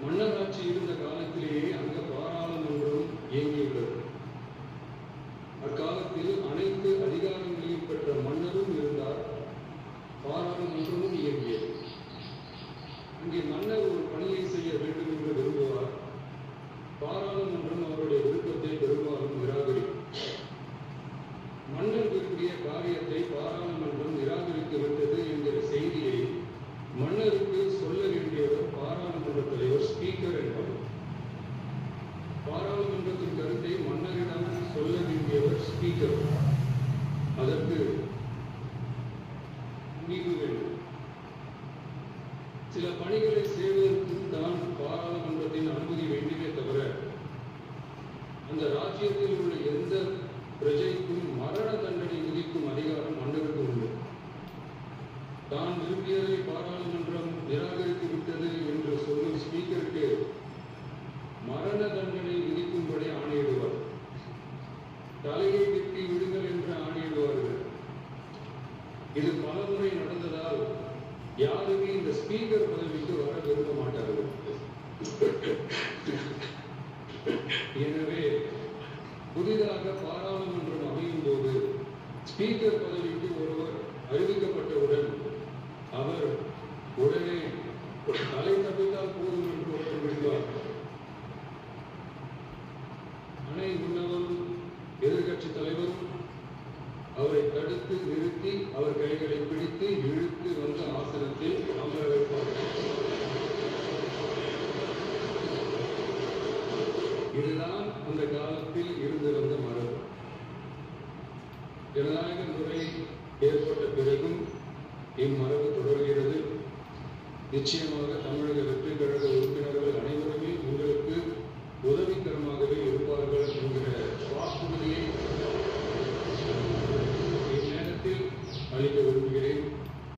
மன்னராட்சி இருந்த காலத்திலேயே அங்க பாராளுமன்றம் இயங்கியுள்ளது. அக்காலத்தில் அனைத்து அதிகாரங்களையும் பெற்ற மன்னரும் இருந்தார், பாராளுமன்றமும் இயங்கியது. அங்கே மன்னர் ஒரு பணியை செய்ய வேண்டும் என்று விரும்புவார். பாராளுமன்றம் அவருடைய விருப்பத்தை பெரும்பாலும் நிராகரிக்கும். மன்னர் விரும்பிய காரியத்தை பாராளுமன்றம் நிராகரித்து விட்டது என்கிற செய்தியை மன்னருக்கு சொல்ல வேண்டியவர் பாராளுமன்ற தலைவர், ஸ்பீக்கர் என்பவர். பாராளுமன்றத்தின் கருத்தை மன்னரிடம் சொல்ல வேண்டியவர் ஸ்பீக்கர். அதற்கு முடிவு வேண்டும். சில பணிகளை செய்வதற்கு தான் பாராளுமன்றத்தின் அனுமதி வேண்டுமே தவிர அந்த ராஜ்யத்தில் உள்ள எந்த பிரஜைக்கும் மரண தண்டனை விதிக்கும் அதிகாரம் மன்னருக்கு உண்டு. தான் விரும்பியதை பாராளுமன்றம் நிராகரித்து விட்டது என்று சொல்லும் ஸ்பீக்கருக்கு மரண தண்டனை விதிக்கும்படி ஆணையிடுவார். தலையை வெட்டி விடுங்கள் என்று ஆணையிடுவார்கள். இது பலமுறை நடந்ததால் யாருமே இந்த ஸ்பீக்கர் பதவிக்கு வர விரும்ப மாட்டார்கள். எனவே புதிதாக பாராளுமன்றம் அமையும் போது ஸ்பீக்கர் பதவிக்கு ஒருவர் அறிவிக்கப்பட்டவுடன் அவர் உடனே தலை தப்பித்தால் போதும் என்று ஒருவர் விடுவார். அணை முன்னவரும் எதிர்கட்சி தலைவரும் அவரை தடுத்து நிறுத்தி அவர் கைகளை பிடித்து இழுத்து வந்த ஆசனத்தில் அமர வைப்பார். இதுதான் அந்த காலத்தில் இருந்து வந்த மரபு. ஜனநாயக முறை ஏற்பட்ட பிறகும் இம்மரபு தொடர்கிறது. நிச்சயமாக தமிழக வெற்றி கழக உறுப்பினர்கள் அனைவருமே உங்களுக்கு உதவிகரமாகவே இருப்பார்கள் என்கிற வாக்குறுதியை இந்நேரத்தில் அளிக்க விரும்புகிறேன்.